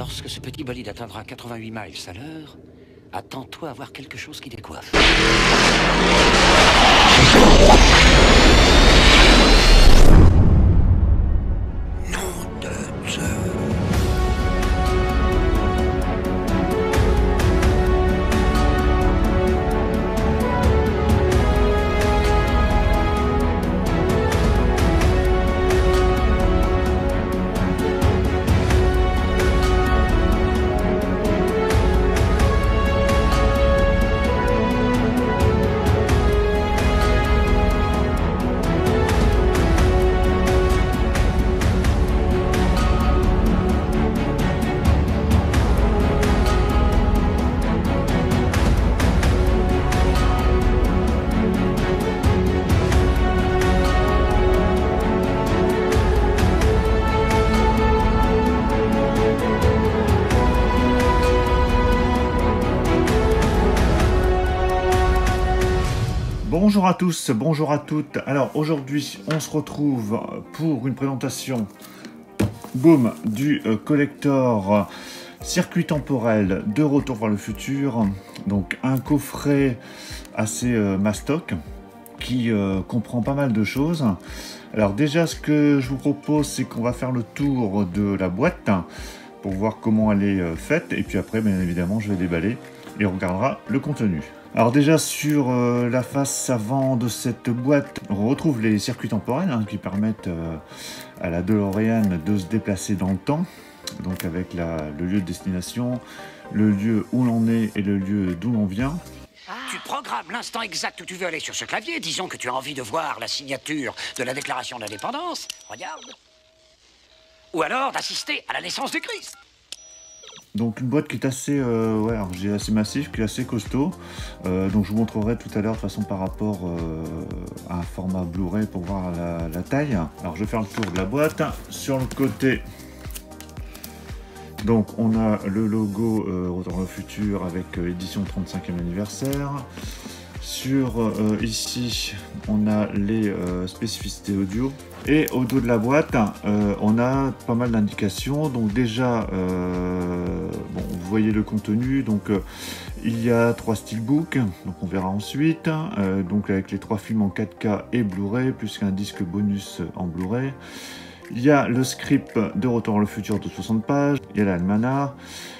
Lorsque ce petit bolide atteindra 88 miles à l'heure, attends-toi à voir quelque chose qui décoiffe. Nom de Dieu. Bonjour à tous, bonjour à toutes. Alors aujourd'hui, on se retrouve pour une présentation, boum, du collector circuit temporel de Retour vers le futur. Donc un coffret assez mastoc qui comprend pas mal de choses. Alors déjà, ce que je vous propose, c'est qu'on va faire le tour de la boîte pour voir comment elle est faite. Et puis après, bien évidemment, je vais déballer et on regardera le contenu. Alors déjà sur la face avant de cette boîte, on retrouve les circuits temporels qui permettent à la DeLorean de se déplacer dans le temps, donc avec le lieu de destination, le lieu où l'on est et le lieu d'où l'on vient. Tu programmes l'instant exact où tu veux aller sur ce clavier. Disons que tu as envie de voir la signature de la déclaration d'indépendance. Regarde. Ou alors d'assister à la naissance du Christ. Donc une boîte qui est assez, assez massif, qui est assez costaud. Donc je vous montrerai tout à l'heure de toute façon par rapport à un format Blu-ray pour voir la taille. Alors je vais faire le tour de la boîte. Sur le côté, donc on a le logo Retour vers le futur avec édition 35e anniversaire. Sur ici, on a les spécificités audio. Et au dos de la boîte, on a pas mal d'indications. Donc déjà, bon, vous voyez le contenu. Donc il y a 3 steelbooks, donc on verra ensuite. Donc avec les 3 films en 4K et Blu-ray, plus qu'un disque bonus en Blu-ray. Il y a le script de Retour vers le futur de 60 pages, il y a l'almanach,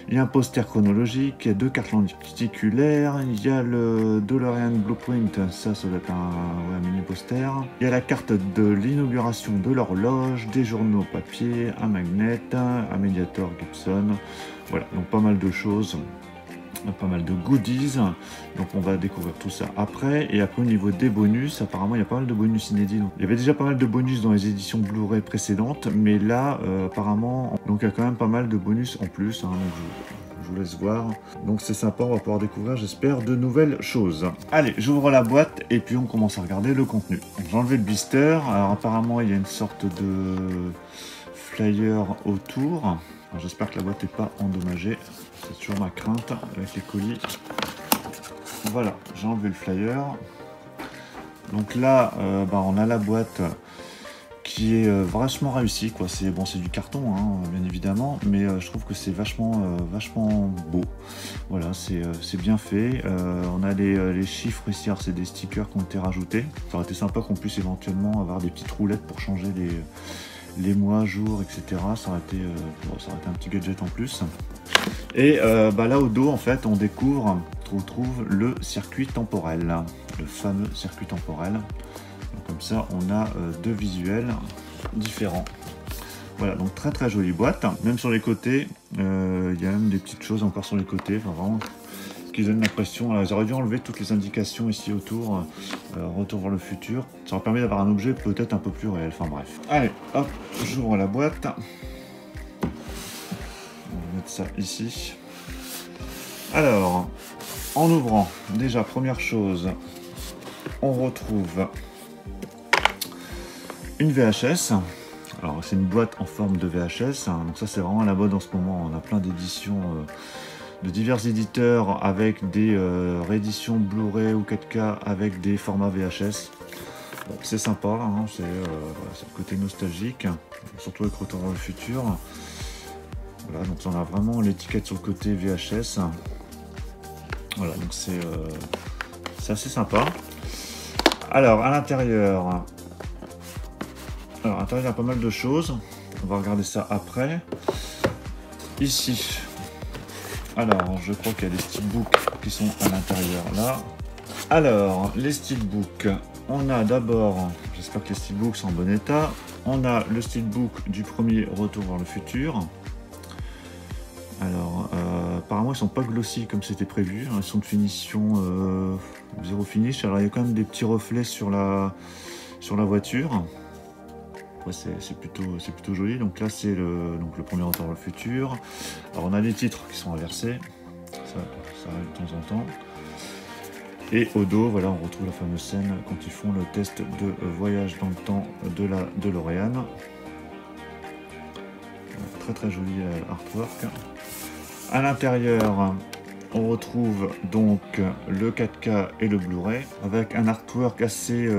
il y a un poster chronologique, il y a 2 cartes lenticulaires, il y a le DeLorean Blueprint, ça doit être un mini poster. Il y a la carte de l'inauguration de l'horloge, des journaux papier, un magnet, un médiator Gibson, voilà, donc pas mal de choses. Pas mal de goodies, donc on va découvrir tout ça après. Et après au niveau des bonus, apparemment il y a pas mal de bonus inédits. Donc, il y avait déjà pas mal de bonus dans les éditions Blu-ray précédentes, mais là apparemment, donc il y a quand même pas mal de bonus en plus, donc je vous laisse voir. Donc c'est sympa, on va pouvoir découvrir, j'espère, de nouvelles choses. Allez, j'ouvre la boîte et puis on commence à regarder le contenu. J'ai enlevé le blister, alors apparemment il y a une sorte de flyer autour. J'espère que la boîte n'est pas endommagée, c'est toujours ma crainte avec les colis. Voilà, j'ai enlevé le flyer. Donc là, on a la boîte qui est vachement réussie, quoi. C'est bon, c'est du carton, bien évidemment, mais je trouve que c'est vachement beau. Voilà, c'est bien fait. On a les chiffres ici, c'est des stickers qui ont été rajoutés. Ça aurait été sympa qu'on puisse éventuellement avoir des petites roulettes pour changer les mois, jours, etc. Ça aurait été un petit gadget en plus. Et là au dos, en fait, on retrouve le circuit temporel, le fameux circuit temporel. Donc, comme ça, on a 2 visuels différents. Voilà, donc très très jolie boîte. Même sur les côtés, il y a même des petites choses encore sur les côtés, enfin, vraiment, qui donnent l'impression. Alors, ils auraient dû enlever toutes les indications ici autour, Retour vers le futur. Ça leur permet d'avoir un objet peut-être un peu plus réel. Enfin bref. Allez, hop, j'ouvre la boîte. On va mettre ça ici. Alors, en ouvrant, déjà première chose, on retrouve une VHS. Alors c'est une boîte en forme de VHS, donc ça c'est vraiment à la mode en ce moment. On a plein d'éditions de divers éditeurs avec des rééditions Blu-ray ou 4K avec des formats VHS. Bon, c'est sympa, c'est le côté nostalgique, surtout avec Retour vers le futur. Voilà, donc on a vraiment l'étiquette sur le côté VHS. Voilà, donc c'est assez sympa. Alors, à l'intérieur, il y a pas mal de choses. On va regarder ça après. Ici, alors, je crois qu'il y a des steelbooks qui sont à l'intérieur là. Alors, les steelbooks, on a d'abord, j'espère que les steelbooks sont en bon état. On a le steelbook du premier Retour vers le futur. Alors, apparemment, ils sont pas glossy comme c'était prévu. Ils sont de finition zéro finish. Alors, il y a quand même des petits reflets sur la voiture. Après, c'est plutôt joli. Donc là, c'est le premier Retour vers le futur. Alors, on a les titres qui sont inversés. Ça arrive de temps en temps. Et au dos, voilà, on retrouve la fameuse scène quand ils font le test de voyage dans le temps de la DeLorean. Très très joli artwork. À l'intérieur, on retrouve donc le 4K et le Blu-ray avec un artwork assez,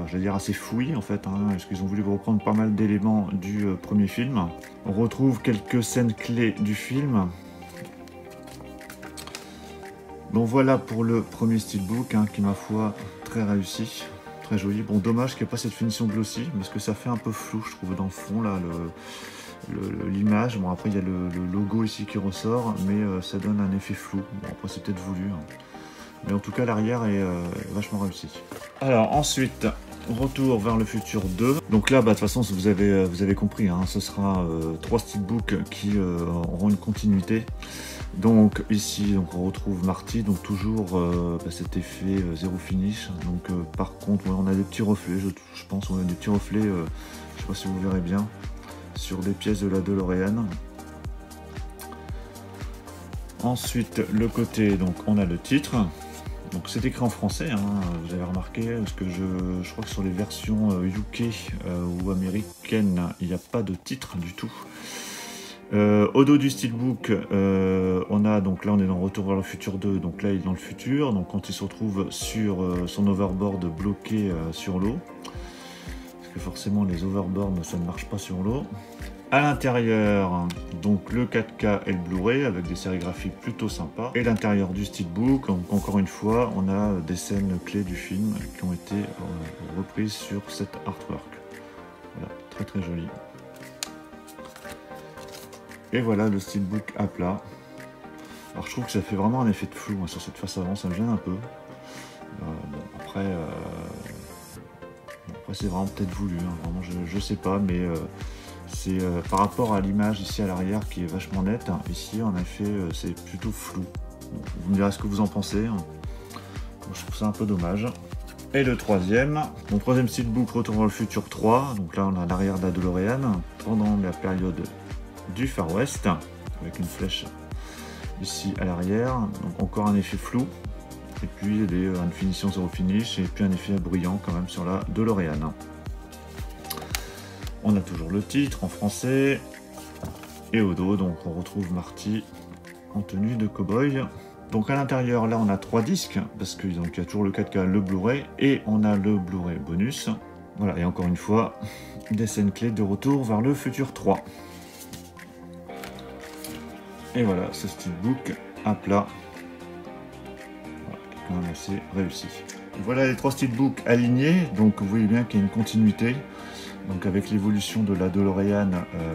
j'allais dire assez fouillis en fait, hein, parce qu'ils ont voulu reprendre pas mal d'éléments du premier film. On retrouve quelques scènes clés du film. Donc voilà pour le premier steelbook hein, qui ma foi très réussi, très joli. Bon dommage qu'il n'y ait pas cette finition glossy parce que ça fait un peu flou je trouve dans le fond là l'image. Bon après il y a le logo ici qui ressort mais ça donne un effet flou. Bon après c'est peut-être voulu. Hein. Mais en tout cas l'arrière est vachement réussi. Alors ensuite Retour vers le futur 2. Donc là bah, de toute façon vous avez compris, hein, ce sera 3 steelbooks qui auront une continuité. Donc ici donc on retrouve Marty, donc toujours cet effet zéro finish. Donc par contre ouais, on a des petits reflets, je pense on a des petits reflets, je sais pas si vous verrez bien, sur des pièces de la DeLorean. Ensuite le côté, donc on a le titre. Donc c'est écrit en français, hein, vous avez remarqué, parce que je crois que sur les versions UK ou américaines, il n'y a pas de titre du tout. Au dos du steelbook, on a donc là on est dans Retour vers le futur 2, donc là il est dans le futur, donc quand il se retrouve sur son overboard bloqué sur l'eau, parce que forcément les overboards ça ne marche pas sur l'eau. À l'intérieur, donc le 4K et le Blu-ray avec des sérigraphies plutôt sympas. Et l'intérieur du steelbook, donc encore une fois, on a des scènes clés du film qui ont été reprises sur cet artwork. Voilà, très très joli. Et voilà le steelbook à plat. Alors je trouve que ça fait vraiment un effet de flou hein, sur cette face avant, ça me gêne un peu. Bon, après c'est vraiment peut-être voulu, hein, vraiment je sais pas, mais c'est par rapport à l'image ici à l'arrière qui est vachement nette. Ici en effet c'est plutôt flou. Bon, vous me direz ce que vous en pensez. Hein. Bon, je trouve ça un peu dommage. Et le troisième, mon troisième steelbook Retour vers le futur 3. Donc là on a l'arrière de la DeLorean pendant la période du Far West avec une flèche ici à l'arrière, donc encore un effet flou et puis une finition zéro finish et puis un effet bruyant quand même sur la DeLorean. On a toujours le titre en français et au dos donc on retrouve Marty en tenue de cow-boy. Donc à l'intérieur là on a 3 disques parce qu'il y a toujours le 4K, le Blu-ray et on a le Blu-ray bonus. Voilà, et encore une fois des scènes clés de Retour vers le futur 3. Et voilà, ce steelbook à plat, voilà, qui est quand même assez réussi. Voilà les 3 steelbooks alignés, donc vous voyez bien qu'il y a une continuité, donc avec l'évolution de la DeLorean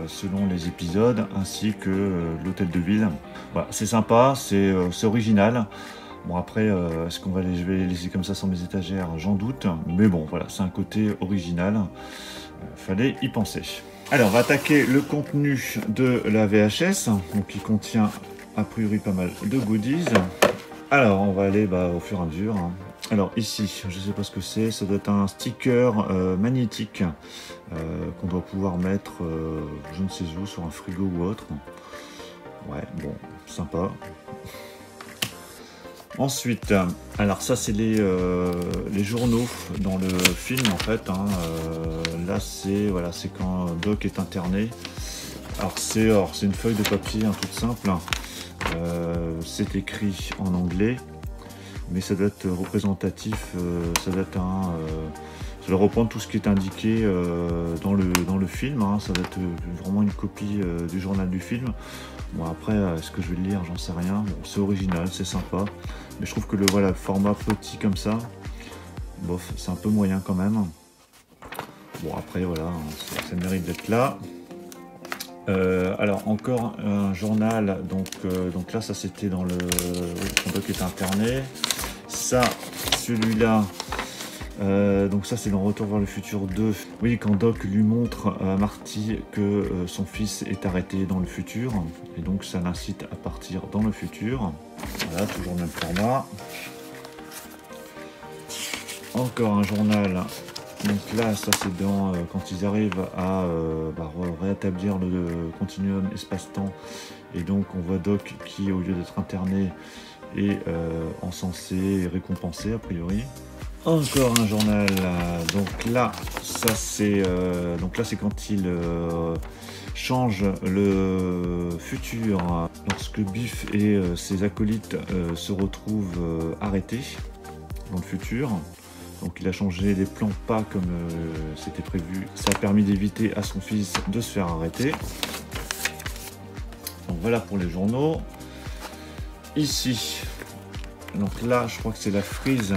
selon les épisodes, ainsi que l'hôtel de ville. Voilà, c'est sympa, c'est original. Bon après, est-ce je vais les laisser comme ça sur mes étagères? J'en doute, mais bon voilà, c'est un côté original, fallait y penser. Alors, on va attaquer le contenu de la VHS, donc qui contient a priori pas mal de goodies. Alors, on va aller au fur et à mesure. Hein. Alors ici, je ne sais pas ce que c'est, ça doit être un sticker magnétique qu'on doit pouvoir mettre, je ne sais où, sur un frigo ou autre. Ouais, bon, sympa. Ensuite, alors ça c'est les journaux dans le film en fait. Hein, là c'est voilà, c'est quand Doc est interné. Alors c'est une feuille de papier hein, toute simple. C'est écrit en anglais, mais ça doit être représentatif. Ça doit être ça doit reprendre tout ce qui est indiqué dans le film. Hein, ça doit être vraiment une copie du journal du film. Bon après, est-ce que je vais le lire? J'en sais rien. Bon, c'est original, c'est sympa. Mais je trouve que le voilà, format petit comme ça, bof, c'est un peu moyen quand même. Bon après voilà, ça mérite d'être là. Alors encore un journal, donc là ça c'était dans le... Oui, quand Doc est interné. Ça, celui-là, donc ça c'est dans Retour vers le futur 2. Oui, quand Doc lui montre à Marty que son fils est arrêté dans le futur, et donc ça l'incite à partir dans le futur. Voilà, toujours le même format. Encore un journal. Donc là, ça c'est dans quand ils arrivent à rétablir le continuum espace-temps. Et donc on voit Doc qui, au lieu d'être interné, est encensé et récompensé a priori. Encore un journal. Donc là, ça c'est quand il change le futur lorsque Biff et ses acolytes se retrouvent arrêtés dans le futur. Donc il a changé les plans pas comme c'était prévu. Ça a permis d'éviter à son fils de se faire arrêter. Donc voilà pour les journaux. Ici, donc là je crois que c'est la frise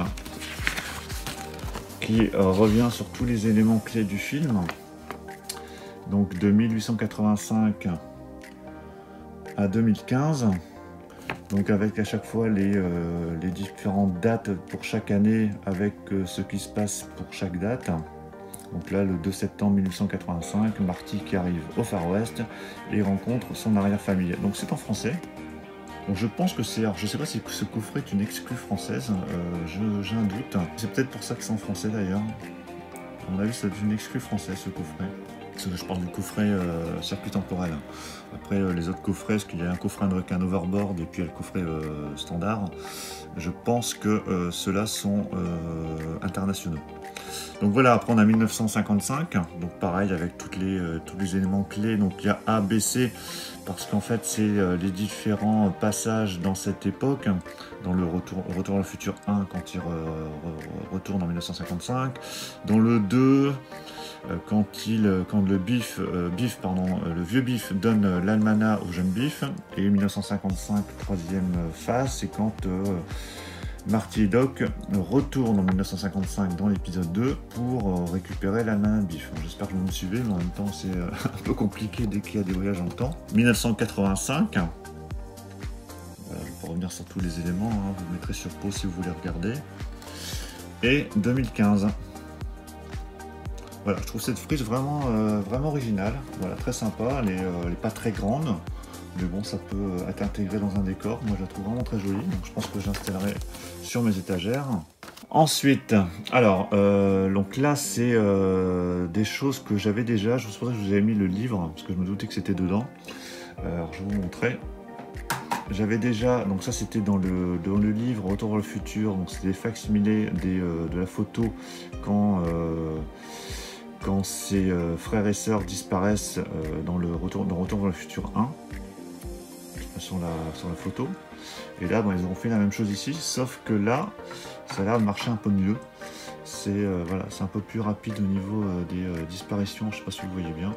qui revient sur tous les éléments clés du film. Donc de 1885 à 2015. Donc avec à chaque fois les différentes dates pour chaque année avec ce qui se passe pour chaque date. Donc là, le 2 septembre 1885, Marty qui arrive au Far West et rencontre son arrière-famille. Donc c'est en français. Donc je pense que c'est... Alors je sais pas si ce coffret est une exclue française, j'ai un doute. C'est peut-être pour ça que c'est en français d'ailleurs. À mon avis, c'est une exclue française ce coffret. Parce que je parle du coffret circuit temporel. Après les autres coffrets, parce qu'il y a un coffret avec un overboard et puis il y a le coffret standard. Je pense que ceux-là sont internationaux. Donc voilà, après on a 1955, donc pareil avec tous les éléments clés. Donc il y a A, B, C, parce qu'en fait c'est les différents passages dans cette époque, dans le Retour vers le futur 1 quand il retourne en 1955, dans le 2 quand le vieux Biff donne l'almanach au jeune Biff, et 1955 troisième phase, c'est quand Marty et Doc retournent en 1955 dans l'épisode 2 pour récupérer l'almanach de Biff. J'espère que vous me suivez, mais en même temps c'est un peu compliqué dès qu'il y a des voyages dans le temps. 1985, voilà, je vais pas revenir sur tous les éléments, hein, vous mettrez sur pause si vous voulez regarder. Et 2015. Voilà, je trouve cette frise vraiment, vraiment originale, voilà, très sympa, elle est pas très grande, mais bon, ça peut être intégré dans un décor. Moi je la trouve vraiment très jolie, donc je pense que j'installerai sur mes étagères. Ensuite, alors, donc là c'est des choses que j'avais déjà, je suppose que je vous avais mis le livre, parce que je me doutais que c'était dedans. Alors je vais vous montrer. J'avais déjà, donc ça c'était dans le livre Retour vers le futur, donc c'était des facsimilés de la photo quand ses frères et sœurs disparaissent dans Retour vers le futur 1, sur la photo. Et là, ils ont fait la même chose ici, sauf que là, ça a l'air de marcher un peu mieux. C'est voilà, c'est un peu plus rapide au niveau des disparitions, je sais pas si vous voyez bien.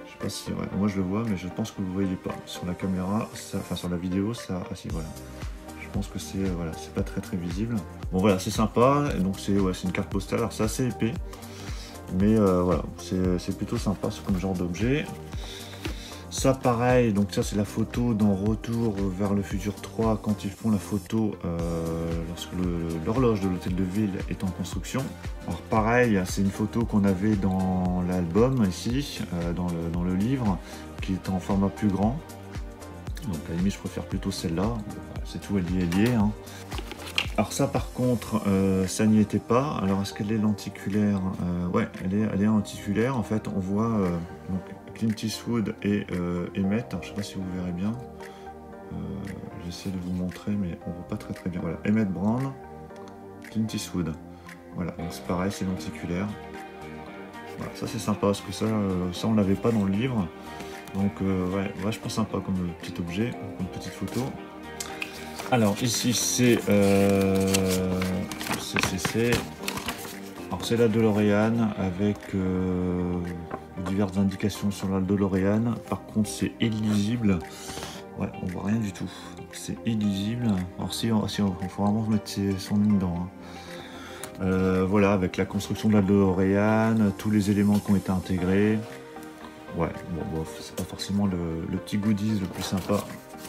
Je sais pas si, ouais, moi je le vois, mais je pense que vous voyez pas. Sur la caméra, enfin sur la vidéo, ça, ah si, voilà. Je pense que c'est voilà, c'est pas très visible. Bon voilà, c'est sympa, et donc c'est une carte postale, alors c'est assez épais. Mais voilà, c'est plutôt sympa comme genre d'objet. Ça pareil, donc ça c'est la photo dans Retour vers le futur 3 quand ils font la photo lorsque l'horloge de l'hôtel de ville est en construction. Alors pareil, c'est une photo qu'on avait dans l'album ici, dans le livre, qui est en format plus grand. Donc à la limite je préfère plutôt celle-là, c'est tout, elle y est. Hein. Alors ça par contre, ça n'y était pas. Alors est-ce qu'elle est lenticulaire? Ouais, elle est lenticulaire. En fait, on voit donc Clint Eastwood et Emmett. Alors, je ne sais pas si vous verrez bien. J'essaie de vous montrer, mais on ne voit pas très bien. Voilà, Emmett Brown, Clint Eastwood. Voilà, c'est pareil, c'est lenticulaire. Voilà, ça c'est sympa parce que ça on l'avait pas dans le livre. Donc ouais, vachement sympa comme petit objet, comme petite photo. Alors ici c'est alors c'est la DeLorean avec diverses indications sur la DeLorean. Par contre, c'est illisible. Ouais, on voit rien du tout. C'est illisible. Alors si, il faut vraiment mettre son nez dedans. Hein. Voilà, avec la construction de la DeLorean, tous les éléments qui ont été intégrés. Ouais, bon, c'est pas forcément le petit goodies le plus sympa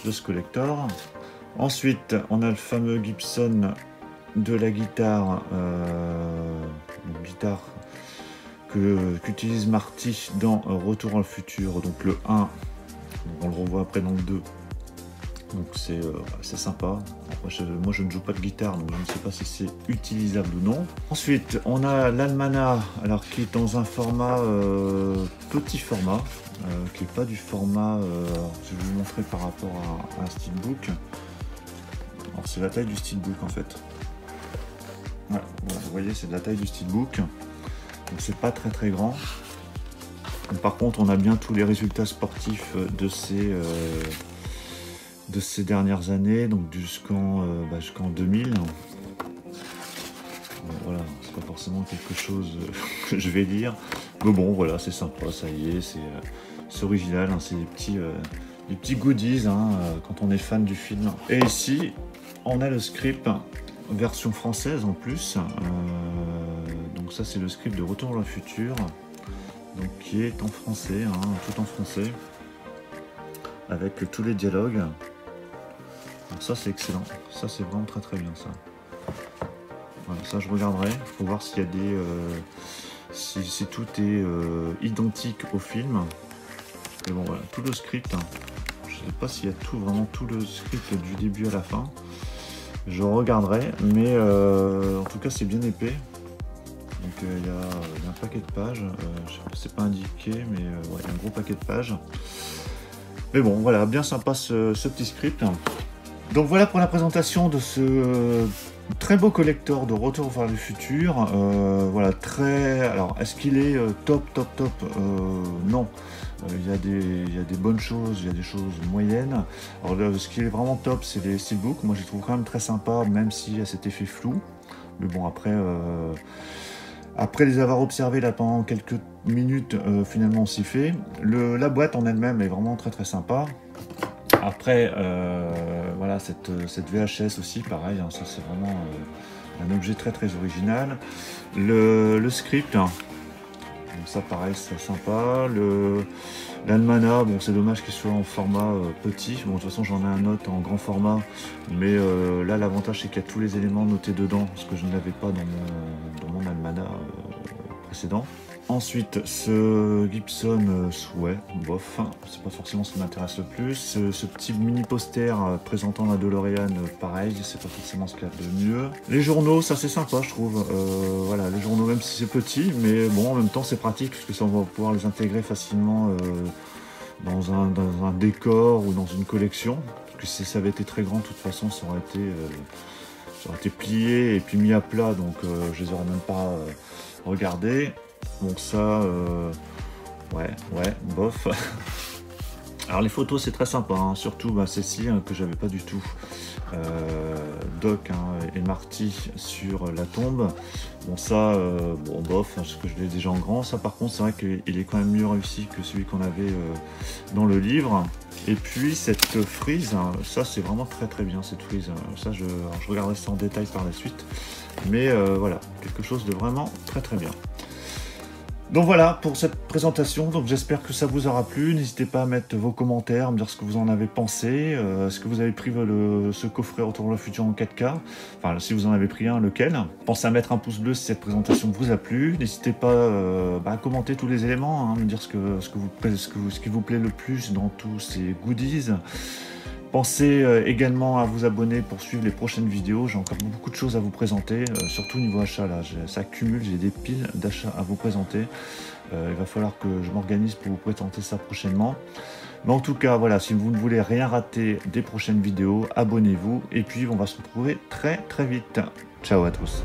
de ce collector. Ensuite, on a le fameux Gibson de la guitare, une guitare qu'utilise Marty dans Retour à le futur, donc le 1, on le revoit après dans le 2, donc c'est sympa. Moi je ne joue pas de guitare, donc je ne sais pas si c'est utilisable ou non. Ensuite on a l'Almanach, alors qui est dans un format petit format, qui n'est pas du format, je vais vous montrer par rapport à un steelbook. Alors c'est la taille du steelbook en fait. Ouais, bon, vous voyez, c'est de la taille du steelbook. Donc c'est pas très grand. Donc, par contre, on a bien tous les résultats sportifs de ces dernières années, donc jusqu'en 2000. Bon, voilà, c'est pas forcément quelque chose que je vais lire. Mais bon, voilà, c'est sympa, ça y est, c'est original, hein, c'est des petits goodies hein, quand on est fan du film. Et ici, on a le script version française en plus. Donc ça c'est le script de Retour vers le futur, donc qui est en français, hein, tout en français, avec tous les dialogues. Donc ça c'est excellent, ça c'est vraiment très bien ça. Voilà, ça je regarderai, il faut voir s'il y a des si tout est identique au film. Mais bon voilà, tout le script, hein. Je sais pas s'il y a vraiment tout le script du début à la fin. Je regarderai, mais en tout cas c'est bien épais. Donc il y a un paquet de pages, c'est pas indiqué, mais ouais, il y a un gros paquet de pages. Mais bon, voilà, bien sympa ce petit script. Donc voilà pour la présentation de ce très beau collector de Retour vers le futur. Voilà, alors, est-ce qu'il est top? Non. Il y a des bonnes choses, il y a des choses moyennes. Alors là, ce qui est vraiment top, c'est les steelbooks. Moi, je les trouve quand même très sympa, même s'il y a cet effet flou. Mais bon, après les avoir observés là pendant quelques minutes, finalement, on s'y fait. La boîte en elle-même est vraiment très sympa. Après, voilà, cette VHS aussi, pareil, hein, ça c'est vraiment un objet très original. Le script, hein, donc ça pareil, c'est sympa. L'Almanach, bon c'est dommage qu'il soit en format petit. Bon de toute façon j'en ai un autre en grand format, mais là l'avantage c'est qu'il y a tous les éléments notés dedans, ce que je n'avais pas dans mon Almanach précédent. Ensuite, ce Gibson, ouais, bof, c'est pas forcément ce qui m'intéresse le plus. Ce petit mini poster présentant la DeLorean, pareil, c'est pas forcément ce qu'il y a de mieux. Les journaux, ça c'est sympa, je trouve. Voilà, les journaux, même si c'est petit, mais bon, en même temps c'est pratique, puisque ça, on va pouvoir les intégrer facilement dans un décor ou dans une collection. Parce que si ça avait été très grand, de toute façon, ça aurait été plié et puis mis à plat, donc je les aurais même pas regardés. Donc ça, ouais, bof. Alors les photos c'est très sympa, hein. Surtout celle-ci hein, que j'avais pas du tout. Doc hein, et Marty sur la tombe. Bon ça, bon bof, parce que je l'ai déjà en grand. Ça par contre c'est vrai qu'il est quand même mieux réussi que celui qu'on avait dans le livre. Et puis cette frise, hein, ça c'est vraiment très bien cette frise. Ça je regarderai ça en détail par la suite. Mais voilà, quelque chose de vraiment très bien. Donc voilà pour cette présentation, donc j'espère que ça vous aura plu. N'hésitez pas à mettre vos commentaires, me dire ce que vous en avez pensé. Est-ce que vous avez pris ce coffret Retour vers le futur en 4K? Enfin, si vous en avez pris un, lequel? Pensez à mettre un pouce bleu si cette présentation vous a plu. N'hésitez pas à commenter tous les éléments, hein, me dire ce qui vous plaît le plus dans tous ces goodies. Pensez également à vous abonner pour suivre les prochaines vidéos. J'ai encore beaucoup de choses à vous présenter, surtout niveau achat. Là, ça accumule, j'ai des piles d'achats à vous présenter. Il va falloir que je m'organise pour vous présenter ça prochainement. Mais en tout cas, voilà, si vous ne voulez rien rater des prochaines vidéos, abonnez-vous. Et puis, on va se retrouver très vite. Ciao à tous.